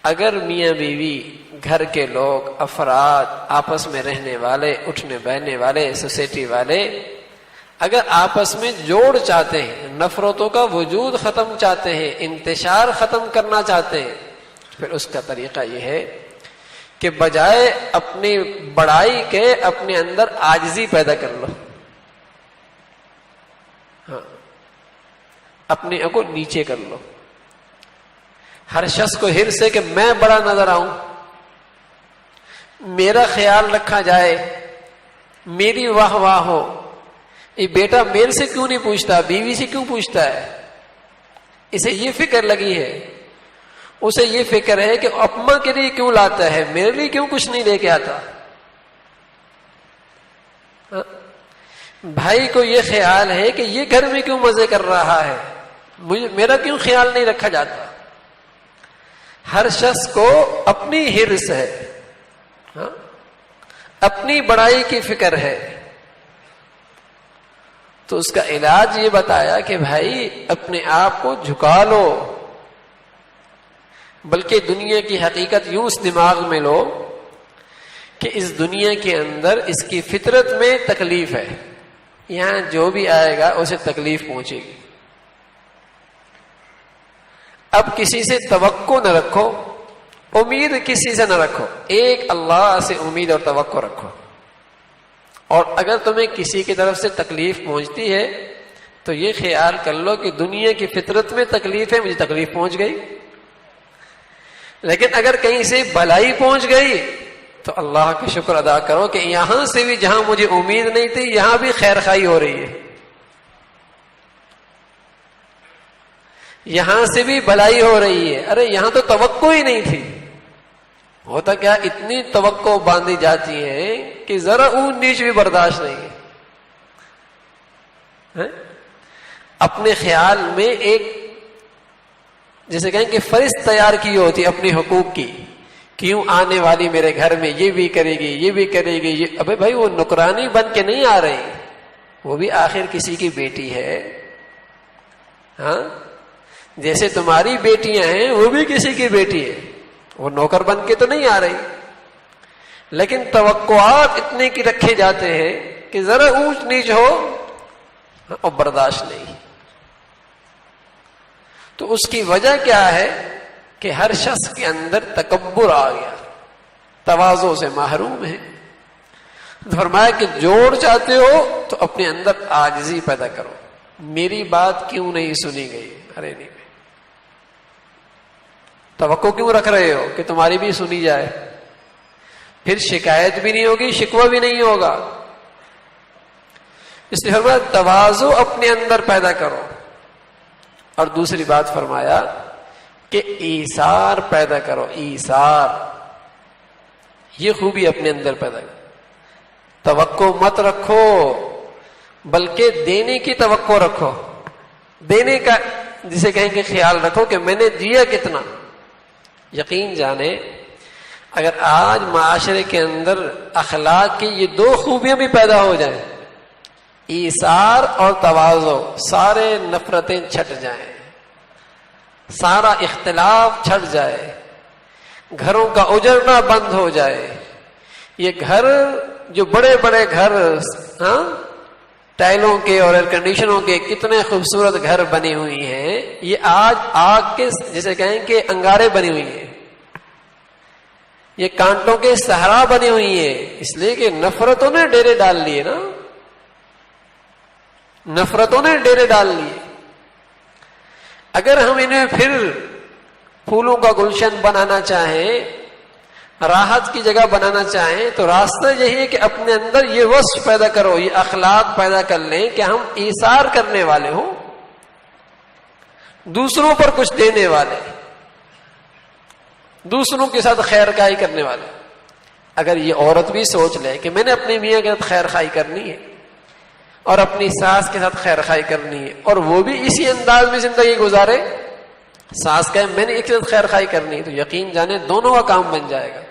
اگر میاں بیوی، گھر کے لوگ، افراد، آپس میں رہنے والے، اٹھنے بیٹھنے والے، سوسائٹی والے اگر آپس میں جوڑ چاہتے ہیں، نفرتوں کا وجود ختم چاہتے ہیں، انتشار ختم کرنا چاہتے ہیں، پھر اس کا طریقہ یہ ہے کہ بجائے اپنی بڑائی کے اپنے اندر عاجزی پیدا کر لو. ہاں، اپنے کو نیچے کر لو. ہر شخص کو حرص ہے کہ میں بڑا نظر آؤں، میرا خیال رکھا جائے، میری واہ واہ ہو. یہ بیٹا میل سے کیوں نہیں پوچھتا، بیوی سے کیوں پوچھتا ہے؟ اسے یہ فکر لگی ہے، اسے یہ فکر ہے کہ اپما کے لیے کیوں لاتا ہے، میرے لیے کیوں کچھ نہیں لے کے آتا. بھائی کو یہ خیال ہے کہ یہ گھر میں کیوں مزے کر رہا ہے، میرا کیوں خیال نہیں رکھا جاتا. ہر شخص کو اپنی حرص ہے، اپنی بڑائی کی فکر ہے. تو اس کا علاج یہ بتایا کہ بھائی اپنے آپ کو جھکا لو، بلکہ دنیا کی حقیقت یوں اس دماغ میں لو کہ اس دنیا کے اندر اس کی فطرت میں تکلیف ہے. یہاں جو بھی آئے گا اسے تکلیف پہنچے گی. اب کسی سے توقع نہ رکھو، امید کسی سے نہ رکھو، ایک اللہ سے امید اور توقع رکھو. اور اگر تمہیں کسی کی طرف سے تکلیف پہنچتی ہے تو یہ خیال کر لو کہ دنیا کی فطرت میں تکلیف ہے، مجھے تکلیف پہنچ گئی. لیکن اگر کہیں سے بھلائی پہنچ گئی تو اللہ کا شکر ادا کرو کہ یہاں سے بھی جہاں مجھے امید نہیں تھی یہاں بھی خیر خائی ہو رہی ہے، یہاں سے بھی بھلائی ہو رہی ہے. ارے یہاں تو توقع ہی نہیں تھی. ہوتا کیا، اتنی توقع باندھی جاتی ہے کہ ذرا اونچ نیچ بھی برداشت نہیں ہے. اپنے خیال میں ایک جیسے کہیں کہ فہرست تیار کی ہوتی اپنے حقوق کی، کیوں آنے والی میرے گھر میں یہ بھی کرے گی، یہ بھی کرے گی. یہ ابے بھائی وہ نکرانی بن کے نہیں آ رہی، وہ بھی آخر کسی کی بیٹی ہے. ہاں، جیسے تمہاری بیٹیاں ہیں وہ بھی کسی کی بیٹی ہے، وہ نوکر بن کے تو نہیں آ رہی. لیکن توقعات اتنے کی رکھے جاتے ہیں کہ ذرا اونچ نیچ ہو اور برداشت نہیں. تو اس کی وجہ کیا ہے کہ ہر شخص کے اندر تکبر آ گیا، تواضع سے محروم ہے. فرمایا کہ جوڑ چاہتے ہو تو اپنے اندر عاجزی پیدا کرو. میری بات کیوں نہیں سنی گئی، ارے نہیں، توقع کیوں رکھ رہے ہو کہ تمہاری بھی سنی جائے؟ پھر شکایت بھی نہیں ہوگی، شکوہ بھی نہیں ہوگا. اس لیے فرمایا تواضع اپنے اندر پیدا کرو. اور دوسری بات فرمایا کہ ایثار پیدا کرو. ایثار، یہ خوبی اپنے اندر پیدا کرو. توقع مت رکھو بلکہ دینے کی توقع رکھو. دینے کا جسے کہیں کہ خیال رکھو کہ میں نے دیا کتنا. یقین جانے اگر آج معاشرے کے اندر اخلاق کی یہ دو خوبیاں بھی پیدا ہو جائیں، ایثار اور تواضع، سارے نفرتیں چھٹ جائیں، سارا اختلاف چھٹ جائے، گھروں کا اجڑنا بند ہو جائے. یہ گھر جو بڑے بڑے گھر، ٹائلوں کے اور ایئر کنڈیشنوں کے کتنے خوبصورت گھر بنی ہوئی ہیں، یہ آج آگ کے جیسے کہیں کہ انگارے بنی ہوئی ہیں، یہ کانٹوں کے صحرا بنی ہوئی ہیں. اس لیے کہ نفرتوں نے ڈیرے ڈال لیے نا، نفرتوں نے ڈیرے ڈال لیے. اگر ہم انہیں پھر پھولوں کا گلشن بنانا چاہیں، راحت کی جگہ بنانا چاہیں، تو راستہ یہی ہے کہ اپنے اندر یہ وصف پیدا کرو، یہ اخلاق پیدا کر لیں کہ ہم ایثار کرنے والے ہوں، دوسروں پر کچھ دینے والے، دوسروں کے ساتھ خیر خائی کرنے والے. اگر یہ عورت بھی سوچ لے کہ میں نے اپنے میاں کے ساتھ خیر خائی کرنی ہے اور اپنی ساس کے ساتھ خیر خائی کرنی ہے، اور وہ بھی اسی انداز میں زندگی گزارے، ساس کہے میں نے ایک ساتھ خیر خائی کرنی ہے، تو یقین جانے دونوں کا کام بن جائے گا.